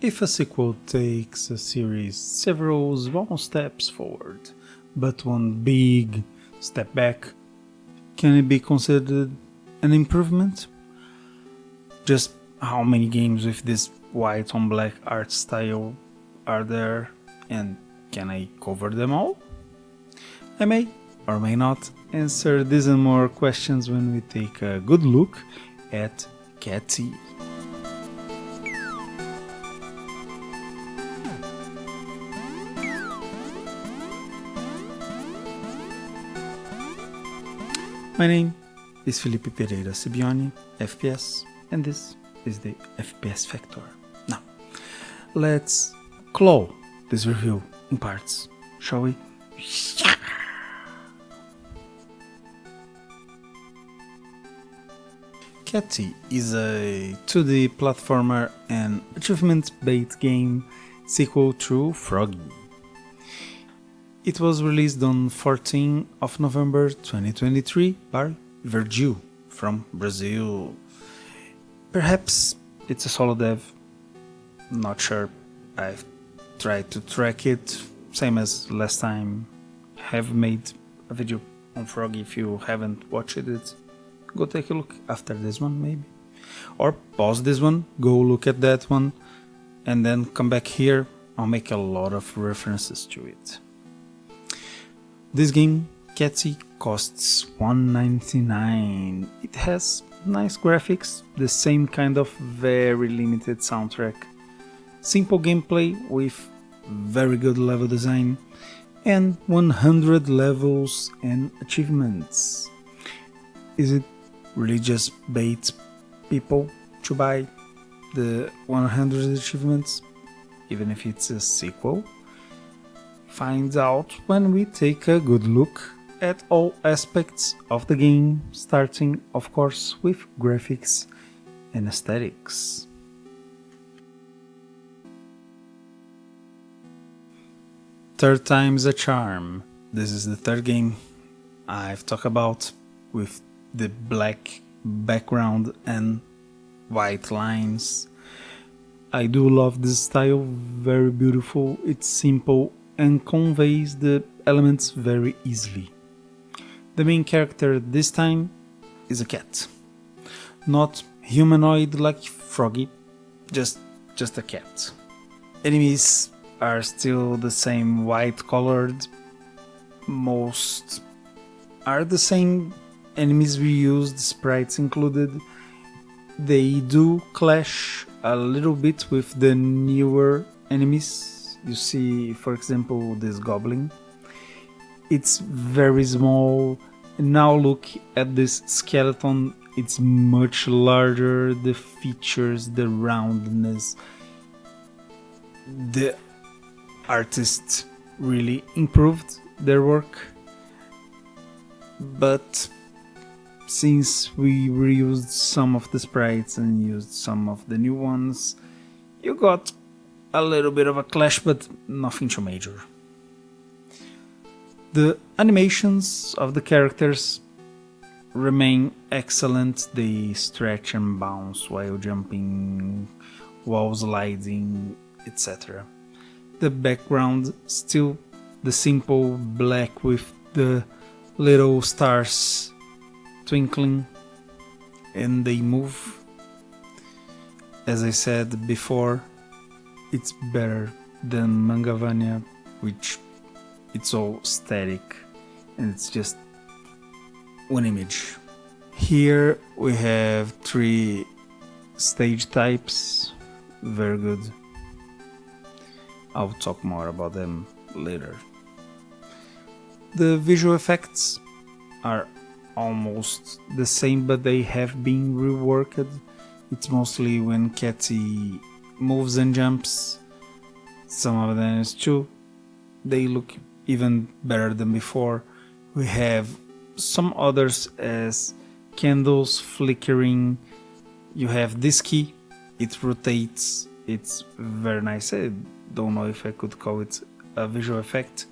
If a sequel takes a series several small steps forward, but one big step back, can it be considered an improvement? Just how many games with this white on black art style are there, and can I cover them all? I may or may not answer these and more questions when we take a good look at Cattie. My name is Felipe Pereira Sibioni, FPS, and this is the FPS Factor. Now, let's claw this review in parts, shall we? Cattie is a 2D platformer and achievement-based game sequel to Froggie. It was released on 14th of November 2023 by Vergil from Brazil. Perhaps it's a solo dev, not sure. I've tried to track it, same as last time. I have made a video on Froggie. If you haven't watched it, go take a look after this one maybe. Or pause this one, go look at that one, and then come back here. I'll make a lot of references to it. This game, Cattie, costs $1.99. It has nice graphics, the same kind of very limited soundtrack, simple gameplay with very good level design, and 100 levels and achievements. Is it really just bait people to buy the 100 achievements, even if it's a sequel? Find out when we take a good look at all aspects of the game, starting of course with graphics and aesthetics. Third time's a charm. This is the third game I've talked about with the black background and white lines. I do love this style, very beautiful, it's simple and conveys the elements very easily. The main character this time is a cat. Not humanoid like Froggie, just a cat. Enemies are still the same white colored. Most are the same enemies we used, sprites included. They do clash a little bit with the newer enemies. You see, for example, this goblin. It's very small. Now look at this skeleton. It's much larger. The features, the roundness. The artists really improved their work. But since we reused some of the sprites and used some of the new ones, you got a little bit of a clash, but nothing too major. The animations of the characters remain excellent. They stretch and bounce while jumping, wall sliding, etc. The background still the simple black with the little stars twinkling, and they move. As I said before, it's better than Mangavania, which it's all static and it's just one image. Here we have 3 stage types, very good. I'll talk more about them later. The visual effects are almost the same, but they have been reworked. It's mostly when Cattie moves and jumps. Some of them too, they look even better than before. We have some others as candles flickering. You have this key, it rotates, it's very nice. I don't know if I could call it a visual effect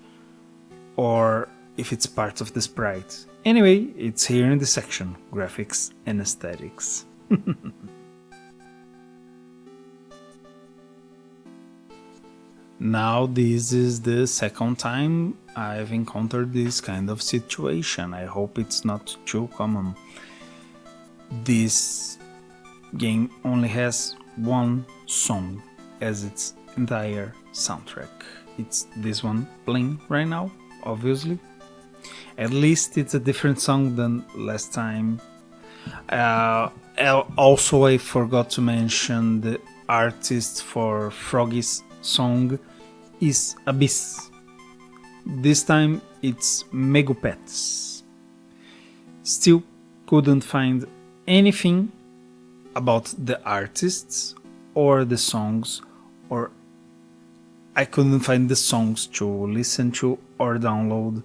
or if it's part of the sprite. Anyway, it's here in the section, graphics and aesthetics. Now this is the second time I've encountered this kind of situation. I hope it's not too common. This game only has one song as its entire soundtrack. It's this one playing right now, obviously. At least it's a different song than last time. Also, I forgot to mention the artist for Froggie's song is Abyss. This time it's Megupets. Still couldn't find anything about the artists or the songs, or I couldn't find the songs to listen to or download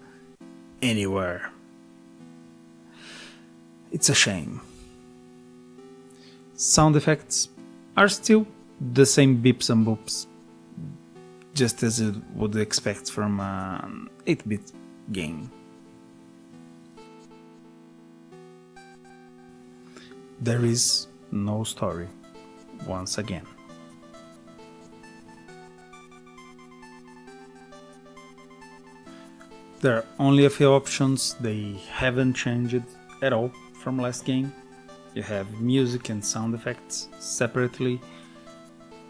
anywhere. It's a shame. Sound effects are still the same beeps and boops, just as you would expect from an 8-bit game. There is no story, once again. There are only a few options, they haven't changed at all from last game. You have music and sound effects separately.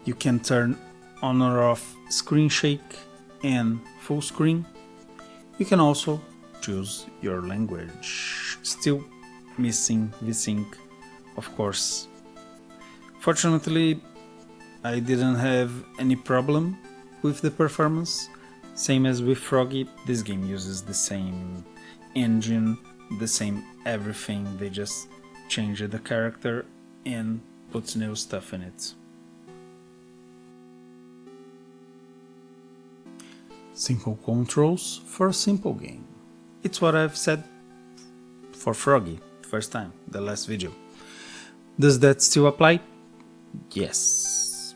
You can turn on or off screen shake and full screen. You can also choose your language. Still missing VSync, of course. Fortunately, I didn't have any problem with the performance. Same as with Froggie, this game uses the same engine, the same everything. They just changed the character and put new stuff in it. Simple controls for a simple game. It's what I've said for Froggie first time, the last video. Does that still apply? Yes.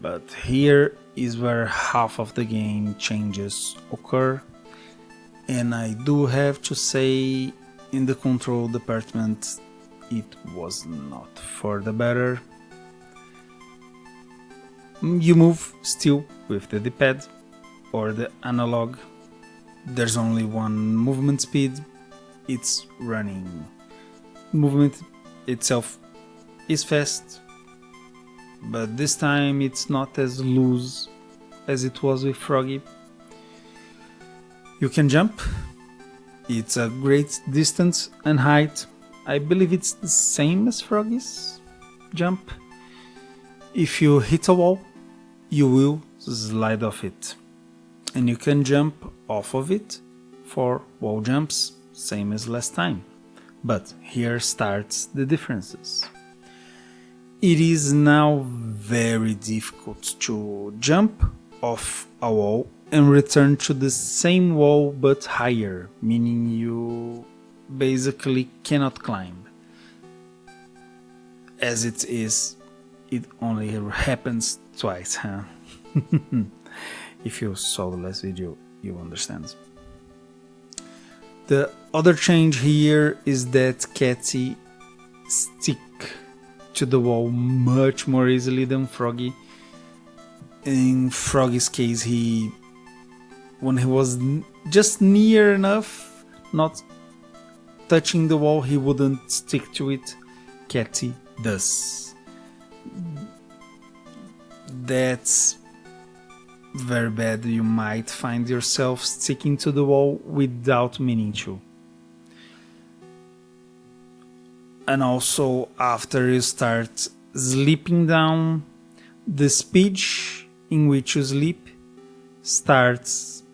But here is where half of the game changes occur, and I do have to say, in the control department it was not for the better. You move still with the D-pad or the analog. There's only one movement speed, it's running. Movement itself is fast, but this time it's not as loose as it was with Froggie. You can jump, it's a great distance and height. I believe it's the same as Froggie's jump. If you hit a wall, you will slide off it, and you can jump off of it for wall jumps, same as last time. But here starts the differences. It is now very difficult to jump off a wall and return to the same wall but higher, meaning you basically cannot climb. As it is, it only happens twice, huh? If you saw the last video, you understand. The other change here is that Cattie stick to the wall much more easily than Froggie. In Froggie's case, when he was just near enough, not touching the wall, he wouldn't stick to it. Cattie does. That's very bad. You might find yourself sticking to the wall without meaning to. And also, after you start sleeping down, the speed in which you sleep starts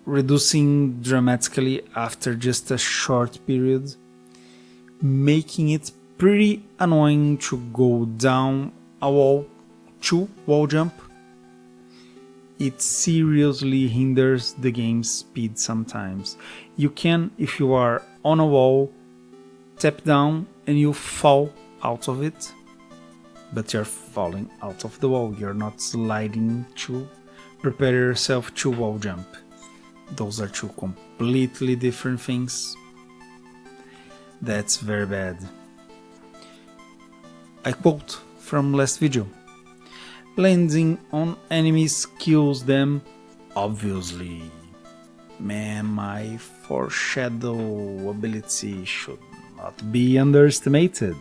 reducing dramatically after just a short period, making it pretty annoying to go down a wall to wall jump. It seriously hinders the game's speed sometimes. You can, if you are on a wall, tap down and you fall out of it, but you're falling out of the wall, you're not sliding to prepare yourself to wall jump. Those are two completely different things. That's very bad. I quote from last video: Landing on enemies kills them, obviously. Man, my foreshadow ability should not be underestimated.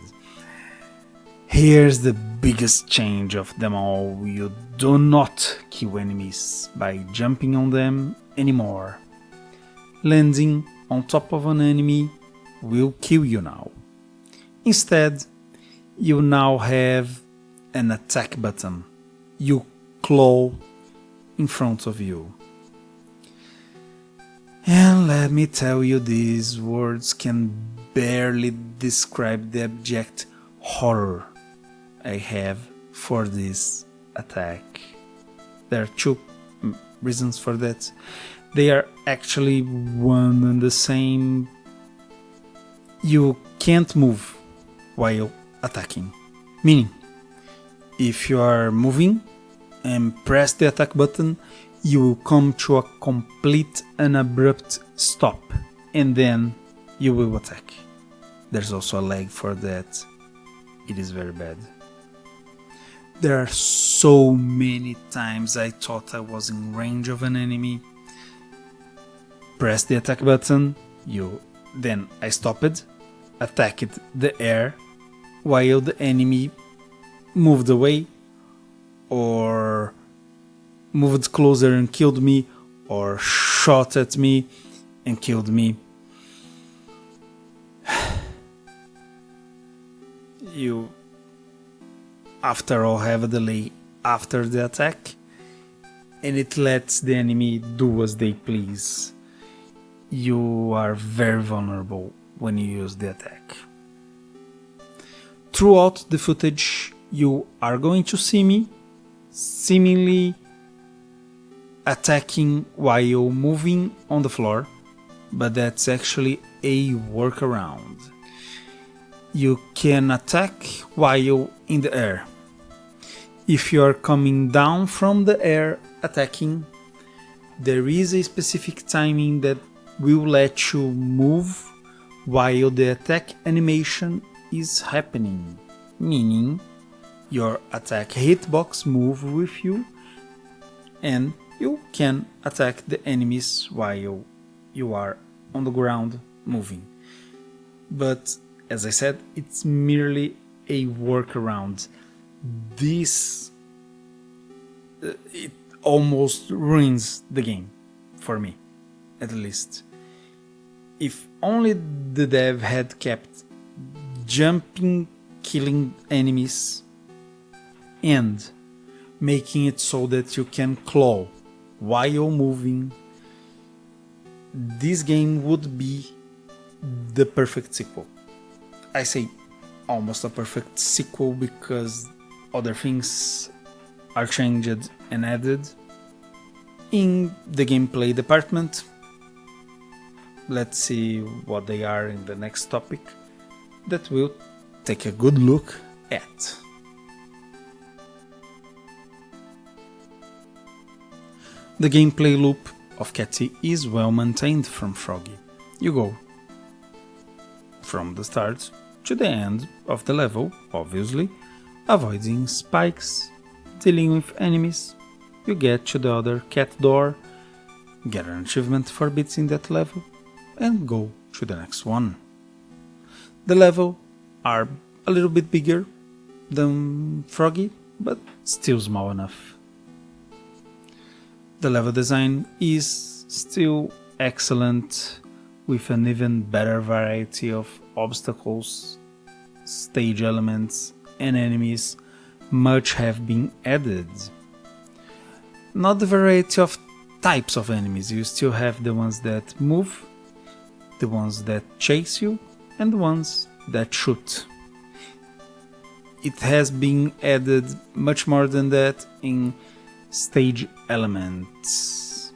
Here's the biggest change of them all: you do not kill enemies by jumping on them anymore. Landing on top of an enemy will kill you now. Instead, you now have an attack button. You claw in front of you. And let me tell you, these words can barely describe the abject horror I have for this attack. There are two reasons for that. They are actually one and the same. You can't move while attacking. Meaning, if you are moving and press the attack button, you will come to a complete and abrupt stop, and then you will attack. There's also a lag for that. It is very bad. There are so many times I thought I was in range of an enemy. Press the attack button, then I stopped, attacked the air while the enemy moved away, or moved closer and killed me, or shot at me and killed me. You, after all, have a delay after the attack, and it lets the enemy do as they please. You are very vulnerable when you use the attack. Throughout the footage, you are going to see me seemingly attacking while moving on the floor, but that's actually a workaround. You can attack while in the air. If you are coming down from the air attacking, there is a specific timing that will let you move while the attack animation is happening, meaning your attack hitbox move with you and you can attack the enemies while you are on the ground moving. But as I said, it's merely a workaround. This it almost ruins the game for me, at least. If only the dev had kept jumping, killing enemies and making it so that you can claw while moving, this game would be the perfect sequel. I say almost a perfect sequel because other things are changed and added. In the gameplay department, let's see what they are in the next topic that we'll take a good look at. The gameplay loop of Cattie is well maintained from Froggie. You go from the start to the end of the level, obviously, avoiding spikes, dealing with enemies. You get to the other cat door, get an achievement for beating that level, and go to the next one. The levels are a little bit bigger than Froggie, but still small enough. The level design is still excellent, with an even better variety of obstacles, stage elements, and enemies. Much have been added. Not the variety of types of enemies, you still have the ones that move, the ones that chase you, and the ones that shoot. It has been added much more than that in stage elements.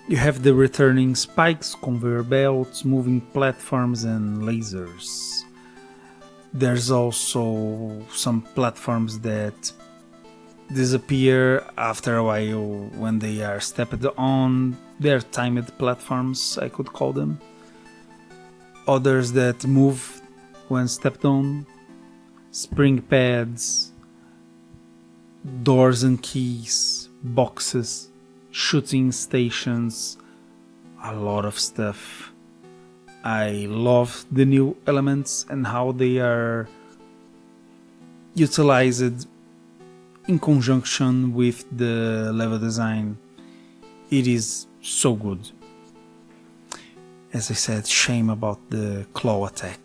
You have the returning spikes, conveyor belts, moving platforms, and lasers. There's also some platforms that disappear after a while when they are stepped on. They're timed platforms, I could call them. Others that move when stepped on. Spring pads. doors and keys, boxes, shooting stations, a lot of stuff. I love the new elements and how they are utilized in conjunction with the level design. It is so good. As I said, shame about the claw attack.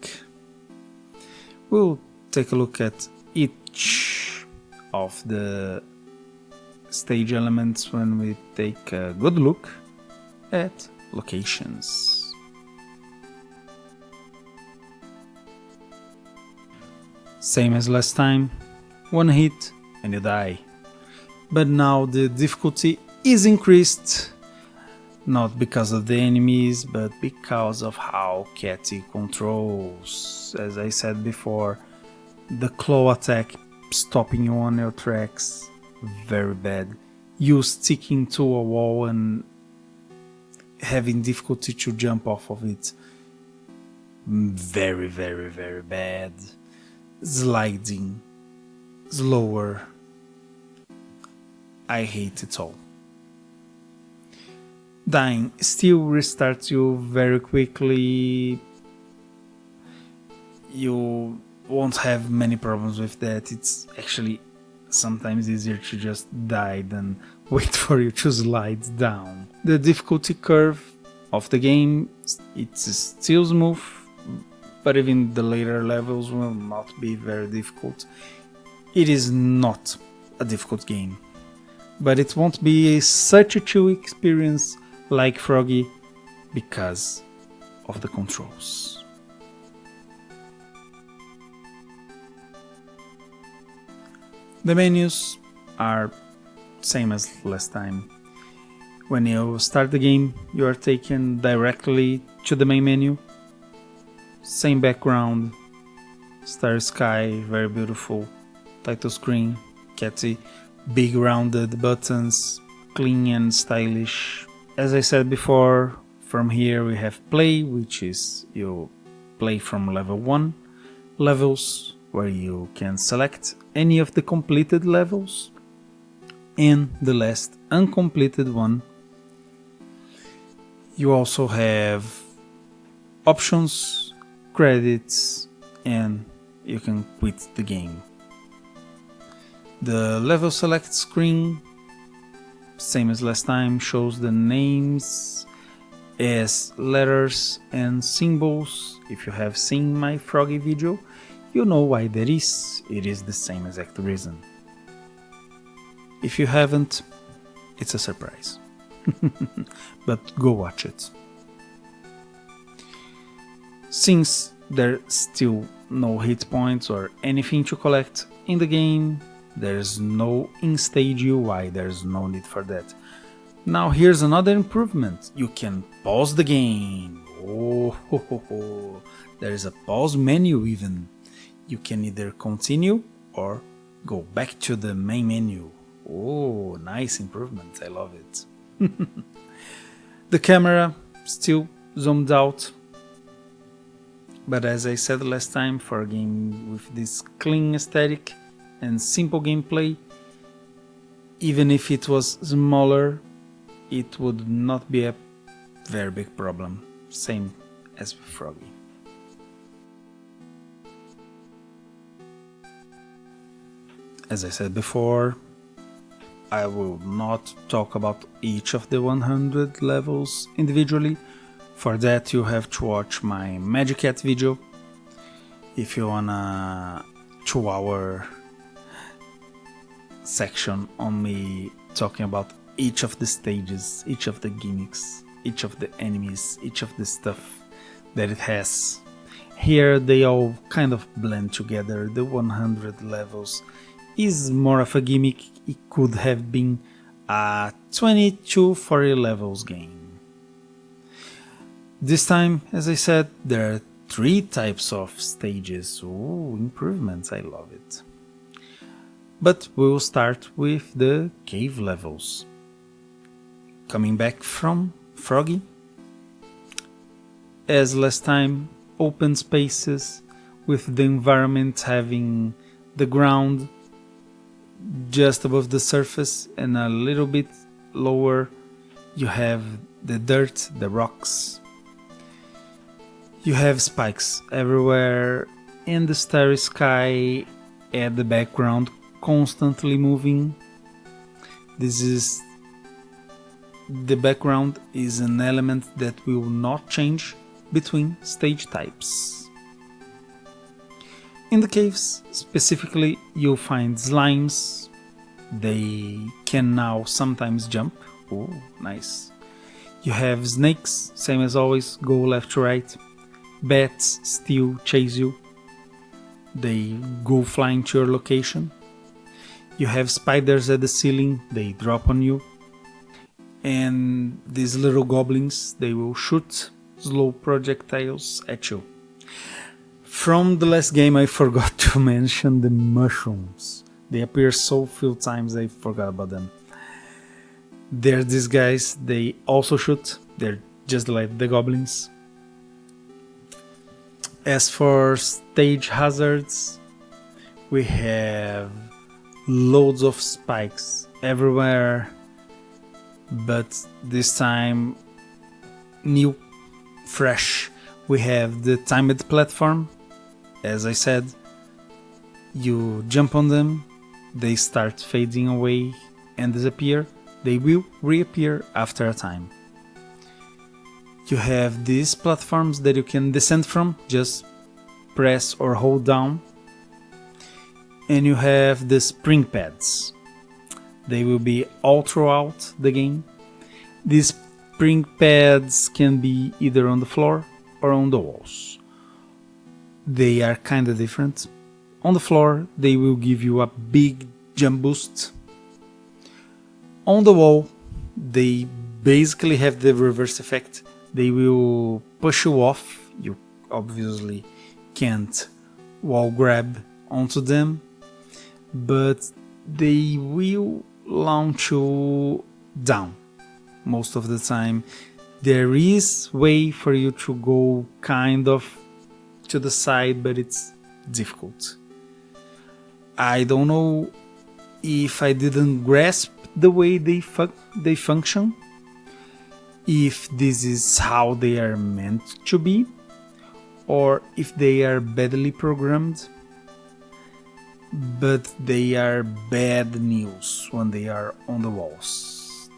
We'll take a look at each of the stage elements when we take a good look at locations. Same as last time, one hit and you die. But now the difficulty is increased, not because of the enemies, but because of how Cattie controls. As I said before, the claw attack stopping you on your tracks, very bad. You sticking to a wall and having difficulty to jump off of it, very bad. Sliding, slower, I hate it all. Dying still restarts you very quickly. You won't have many problems with that. It's actually sometimes easier to just die than wait for you to slide down. The difficulty curve of the game, it's still smooth, but even the later levels will not be very difficult. It is not a difficult game, but it won't be such a chill experience like Froggie because of the controls. The menus are same as last time. When you start the game, you are taken directly to the main menu. Same background, starry sky, very beautiful, title screen, Cattie, big rounded buttons, clean and stylish. As I said before, from here we have play, which is you play from level 1, levels where you can select any of the completed levels, and the last uncompleted one. You also have options, credits, and you can quit the game. The level select screen, same as last time, shows the names as letters and symbols. If you have seen my Froggie video, you know why that is. It is the same exact reason. If you haven't, it's a surprise. But go watch it. Since there's still no hit points or anything to collect in the game, there's no in-stage UI, there's no need for that. Now here's another improvement. You can pause the game. Oh, there's a pause menu even. You can either continue or go back to the main menu. Oh, nice improvement, I love it. The camera still zoomed out, but as I said last time, for a game with this clean aesthetic and simple gameplay, even if it was smaller, it would not be a very big problem, same as with Froggie. As I said before, I will not talk about each of the 100 levels individually. For that you have to watch my Magic Cat video if you want a 2-hour section on me talking about each of the stages, each of the gimmicks, each of the enemies, each of the stuff that it has. Here they all kind of blend together. The 100 levels is more of a gimmick. It could have been a 20 to 40 levels game. This time, as I said, there are 3 types of stages. Ooh, improvements, I love it. But we will start with the cave levels. Coming back from Froggie. As last time, open spaces with the environment having the ground just above the surface, and a little bit lower you have the dirt, the rocks. You have spikes everywhere, and the starry sky at the background constantly moving. The background is an element that will not change between stage types. In the caves specifically, you'll find slimes. They can now sometimes jump. Oh, nice. You have snakes, same as always, go left to right. Bats still chase you. They go flying to your location. You have spiders at the ceiling, they drop on you. And these little goblins, they will shoot slow projectiles at you. From the last game I forgot to mention the mushrooms. They appear so few times I forgot about them. They're these guys, they also shoot, they're just like the goblins. As for stage hazards, we have loads of spikes everywhere, but this time new, fresh. We have the timed platform. As I said, you jump on them, they start fading away and disappear. They will reappear after a time. You have these platforms that you can descend from, just press or hold down. And you have the spring pads. They will be all throughout the game. These spring pads can be either on the floor or on the walls. They are kinda different. On the floor, they will give you a big jump boost. On the wall, they basically have the reverse effect. They will push you off. You obviously can't wall grab onto them, but they will launch you down most of the time. There is way for you to go kind of to the side, but it's difficult. I don't know if I didn't grasp the way they function, if this is how they are meant to be, or if they are badly programmed. But they are bad news when they are on the walls.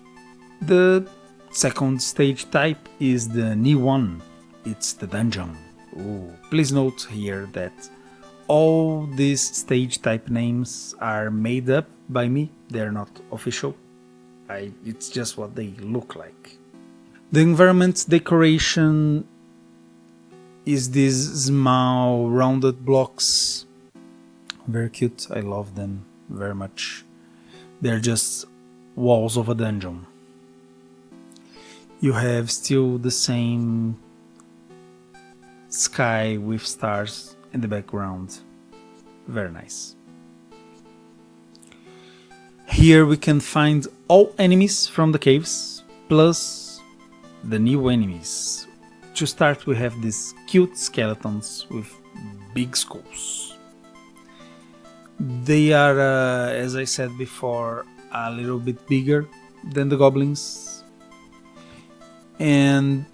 The second stage type is the new one. It's the dungeon. Ooh. Please note here that all these stage type names are made up by me. They're not official. It's just what they look like. The environment decoration is these small rounded blocks. Very cute. I love them very much. They're just walls of a dungeon. You have still the same sky with stars in the background. Very nice. Here we can find all enemies from the caves, plus the new enemies. To start, we have these cute skeletons with big skulls. They are, as I said before, a little bit bigger than the goblins. And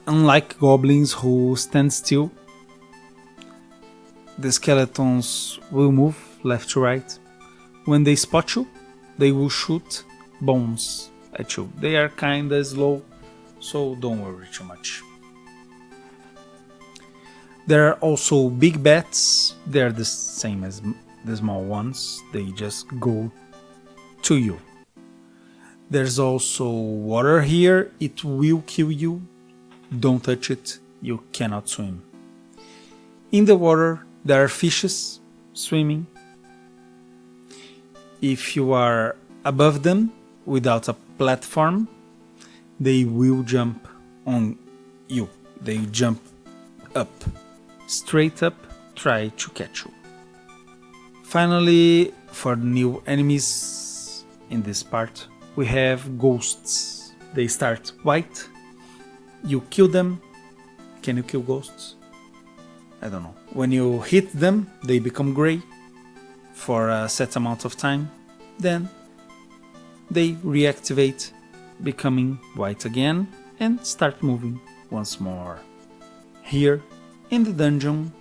unlike goblins who stand still, the skeletons will move left to right. When they spot you, they will shoot bones at you. They are kinda slow, so don't worry too much. There are also big bats. They are the same as the small ones. They just go to you. There's also water here. It will kill you. Don't touch it. You cannot swim. In the water, there are fishes swimming. If you are above them without a platform, they will jump on you. They jump up. Straight up, try to catch you. Finally, for new enemies in this part, we have ghosts. They start white. You kill them. Can you kill ghosts? I don't know. When you hit them, they become gray for a set amount of time. Then they reactivate, becoming white again, and start moving once more. Here in the dungeon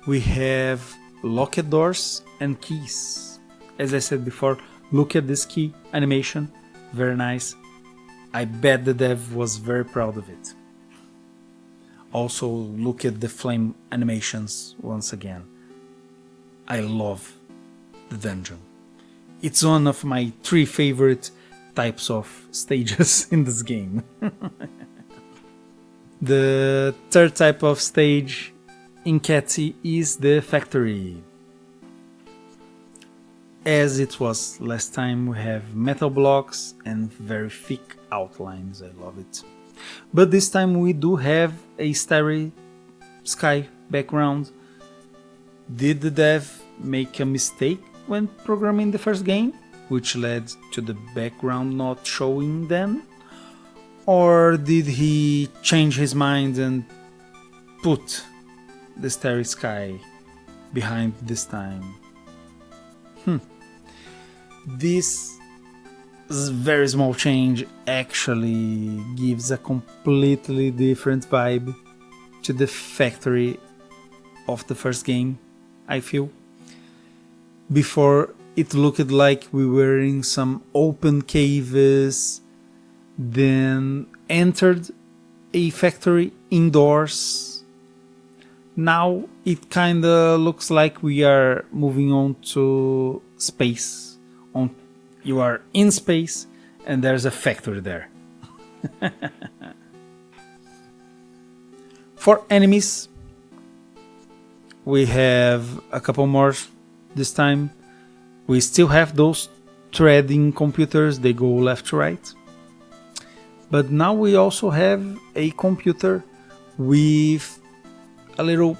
we have locked doors and keys. As I said before, look at this key animation, very nice. I bet the dev was very proud of it. Also look at the flame animations once again. I love the dungeon. It's one of my 3 favorite types of stages in this game. The third type of stage in Cattie is the factory. As it was last time, we have metal blocks and very thick outlines. I love it. But this time we do have a starry sky background. Did the dev make a mistake when programming the first game, which led to the background not showing then? Or did he change his mind and put the starry sky behind this time? This very small change actually gives a completely different vibe to the factory of the first game, I feel. Before, it looked like we were in some open caves, then entered a factory indoors. Now it kinda looks like we are moving on to space. You are in space and there's a factory there. For enemies, we have a couple more this time. We still have those threading computers, they go left to right. But now we also have a computer with a little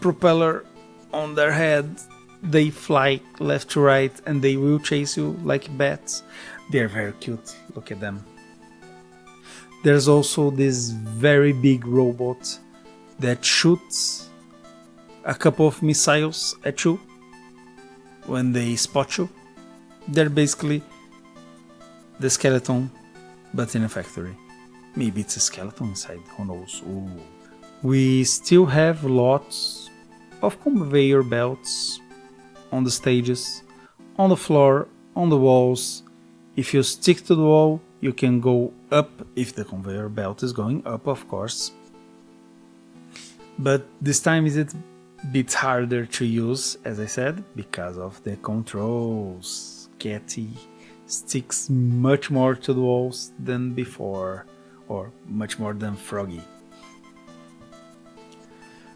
propeller on their head. They fly left to right and they will chase you like bats. They're very cute, look at them. There's also this very big robot that shoots a couple of missiles at you when they spot you. They're basically the skeleton, but in a factory. Maybe it's a skeleton inside, who knows. Ooh. We still have lots of conveyor belts on the stages, on the floor, on the walls. If you stick to the wall, you can go up if the conveyor belt is going up, of course. But this time is it a bit harder to use, as I said, because of the controls. Cattie sticks much more to the walls than before, or much more than Froggie.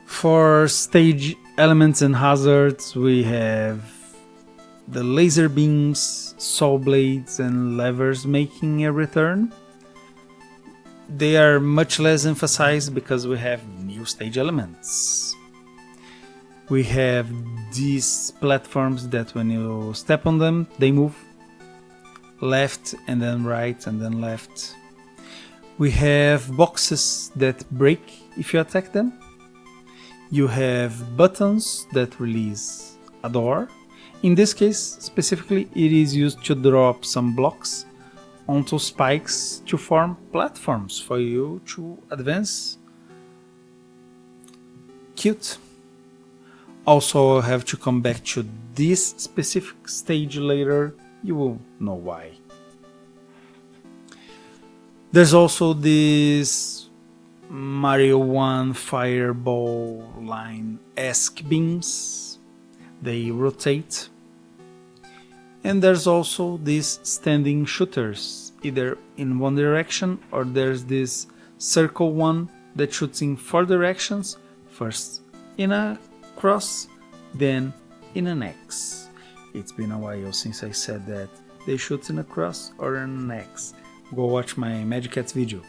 For stage elements and hazards, we have the laser beams, saw blades and levers making a return. They are much less emphasized because we have new stage elements. We have these platforms that when you step on them, they move left and then right and then left. We have boxes that break if you attack them. You have buttons that release a door. In this case, specifically, it is used to drop some blocks onto spikes to form platforms for you to advance. Cute. Also, I have to come back to this specific stage later. You will know why. There's also this Mario 1 fireball line-esque beams. They rotate. And there's also these standing shooters, either in one direction or there's this circle one that shoots in 4 directions, first in a cross, then in an X. It's been a while since I said that. They shoot in a cross or in an X. Go watch my Magic Cats video.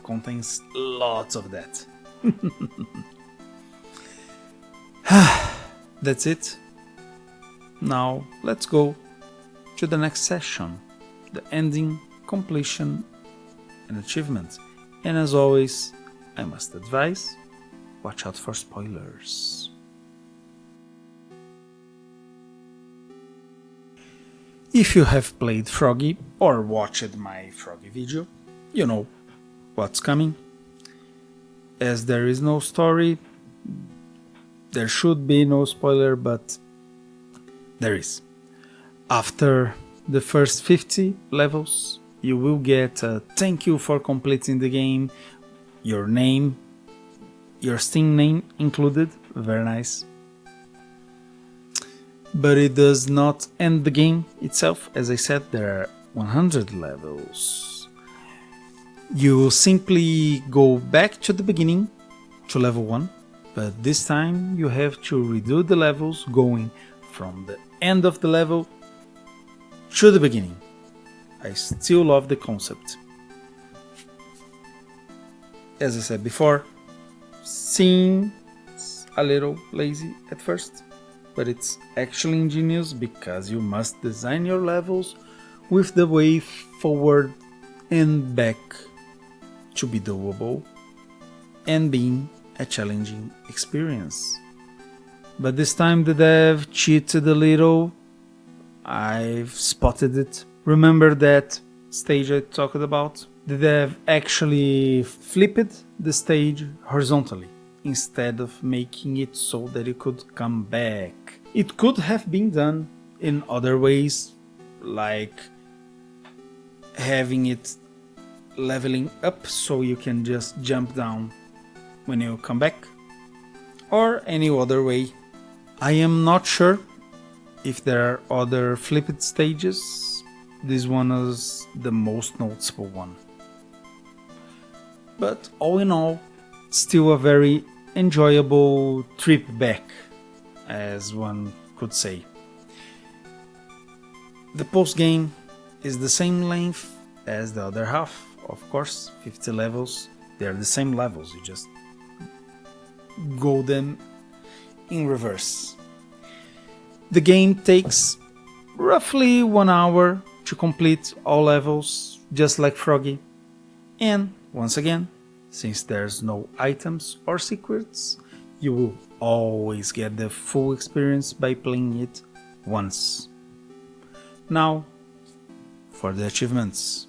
Contains lots of that. That's it. Now let's go to the next session, the ending, completion and achievement. And as always, I must advise, watch out for spoilers. If you have played Froggie or watched my Froggie video, you know what's coming. As there is no story, there should be no spoiler, but there is. After the first 50 levels, you will get a thank you for completing the game, your name, your Steam name included, very nice. But it does not end the game itself. As I said, there are 100 levels. You will simply go back to the beginning, to level 1, but this time you have to redo the levels going from the end of the level to the beginning. I still love the concept. As I said before, seems a little lazy at first, but it's actually ingenious because you must design your levels with the way forward and back to be doable and being a challenging experience. But this time the dev cheated a little. I've spotted it. Remember that stage I talked about? The dev actually flipped the stage horizontally instead of making it so that you could come back. It could have been done in other ways, like having it leveling up so you can just jump down when you come back, or any other way. I am not sure if there are other flipped stages. This one is the most noticeable one. But all in all, still a very enjoyable trip back, as one could say. The post-game is the same length as the other half, of course, 50 levels. They are the same levels, you just go them in reverse. The game takes roughly 1 hour to complete all levels, just like Froggie. And once again, since there's no items or secrets, you will always get the full experience by playing it once. Now, for the achievements.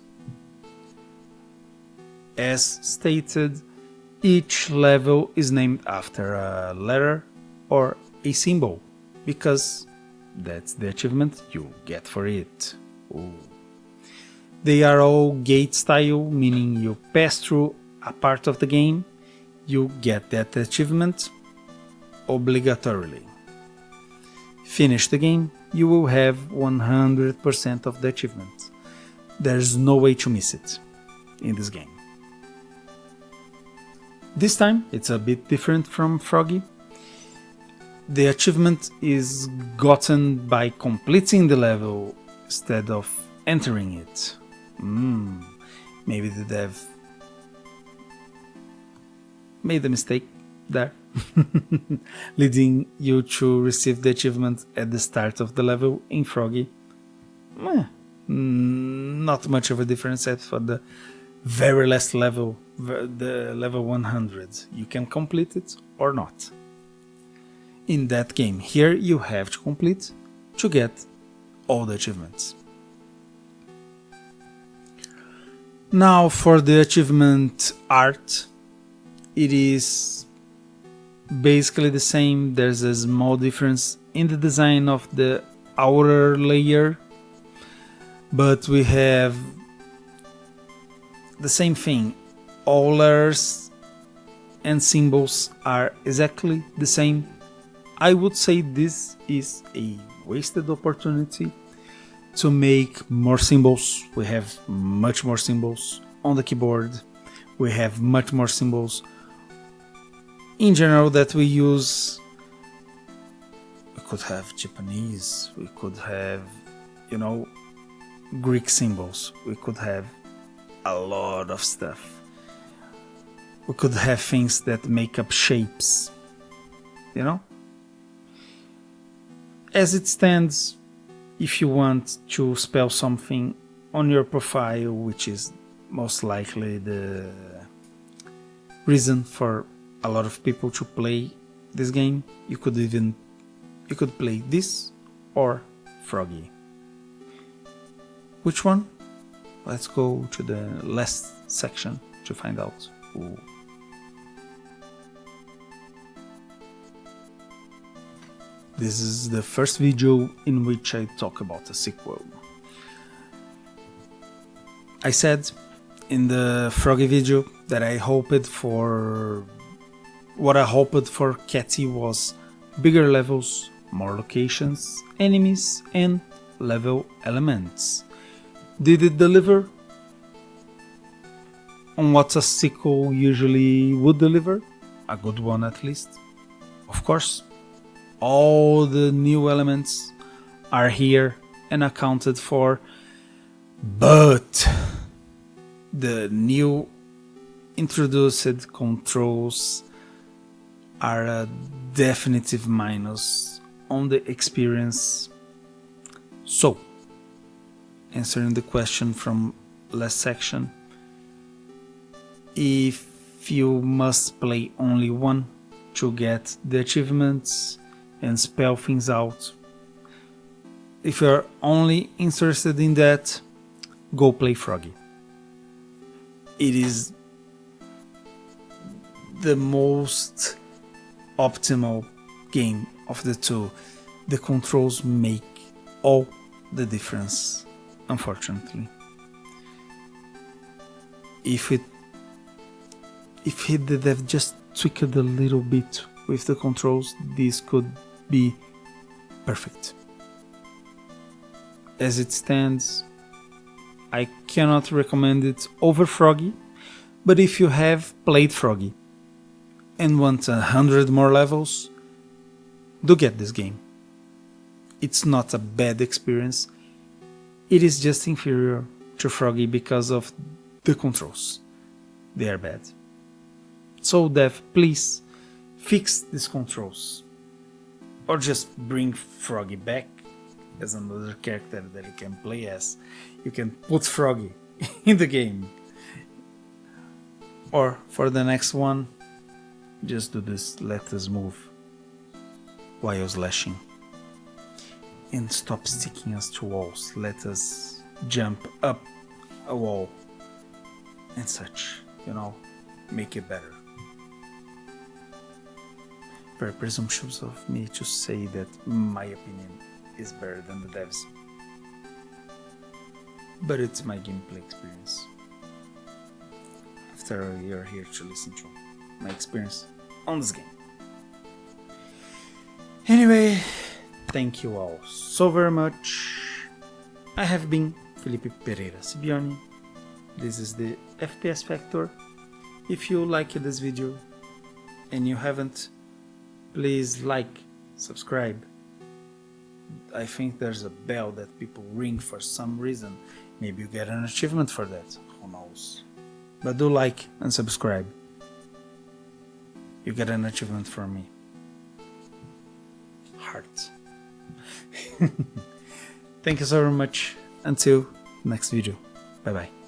As stated, each level is named after a letter or a symbol, because that's the achievement you get for it. Ooh. They are all gate style, meaning you pass through a part of the game, you get that achievement obligatorily. Finish the game, you will have 100% of the achievement. There's no way to miss it in this game. This time it's a bit different from Froggie. The achievement is gotten by completing the level instead of entering it. Maybe the dev made a mistake there, leading you to receive the achievement at the start of the level in Froggie. Not much of a difference except for the very last level, the level 100. You can complete it or not. In that game here you have to complete to get all the achievements. Now for the achievement art, it is basically the same. There's a small difference in the design of the outer layer, but we have the same thing. All letters and symbols are exactly the same. I would say this is a wasted opportunity to make more symbols. We have much more symbols on the keyboard. We have much more symbols in general that we use. We could have Japanese, we could have, Greek symbols, we could have a lot of stuff. We could have things that make up shapes, As it stands, if you want to spell something on your profile, which is most likely the reason for a lot of people to play this game, you could play this or Froggie. Which one? Let's go to the last section to find out. Ooh. This is the first video in which I talk about a sequel. I said in the Froggie video that what I hoped for Cattie was bigger levels, more locations, enemies and level elements. Did it deliver on what a sequel usually would deliver? A good one at least. Of course, all the new elements are here and accounted for, but the new introduced controls are a definitive minus on the experience. So, answering the question from last section, if you must play only one to get the achievements and spell things out, if you're only interested in that, go play Froggie. It is the most optimal game of the two. The controls make all the difference, unfortunately. If he did have just tweaked a little bit with the controls, this could be perfect. As it stands, I cannot recommend it over Froggie, but if you have played Froggie and want 100 more levels, do get this game. It's not a bad experience, it is just inferior to Froggie because of the controls. They are bad. So dev, please fix these controls, or just bring Froggie back as another character that you can play as. You can put Froggie in the game, or for the next one, just do this, let us move while slashing, and stop sticking us to walls, let us jump up a wall and such, you know, make it better. Very presumptuous of me to say that my opinion is better than the devs, but it's my gameplay experience. After you're here to listen to my experience on this game. Anyway, thank you all so very much. I have been Felipe Pereira Sibioni. This is the FPS Factor. If you liked this video and you haven't, please like, subscribe. I think there's a bell that people ring for some reason. Maybe you get an achievement for that, who knows. But do like and subscribe. You get an achievement from me. Heart. Thank you so very much. Until next video. Bye bye.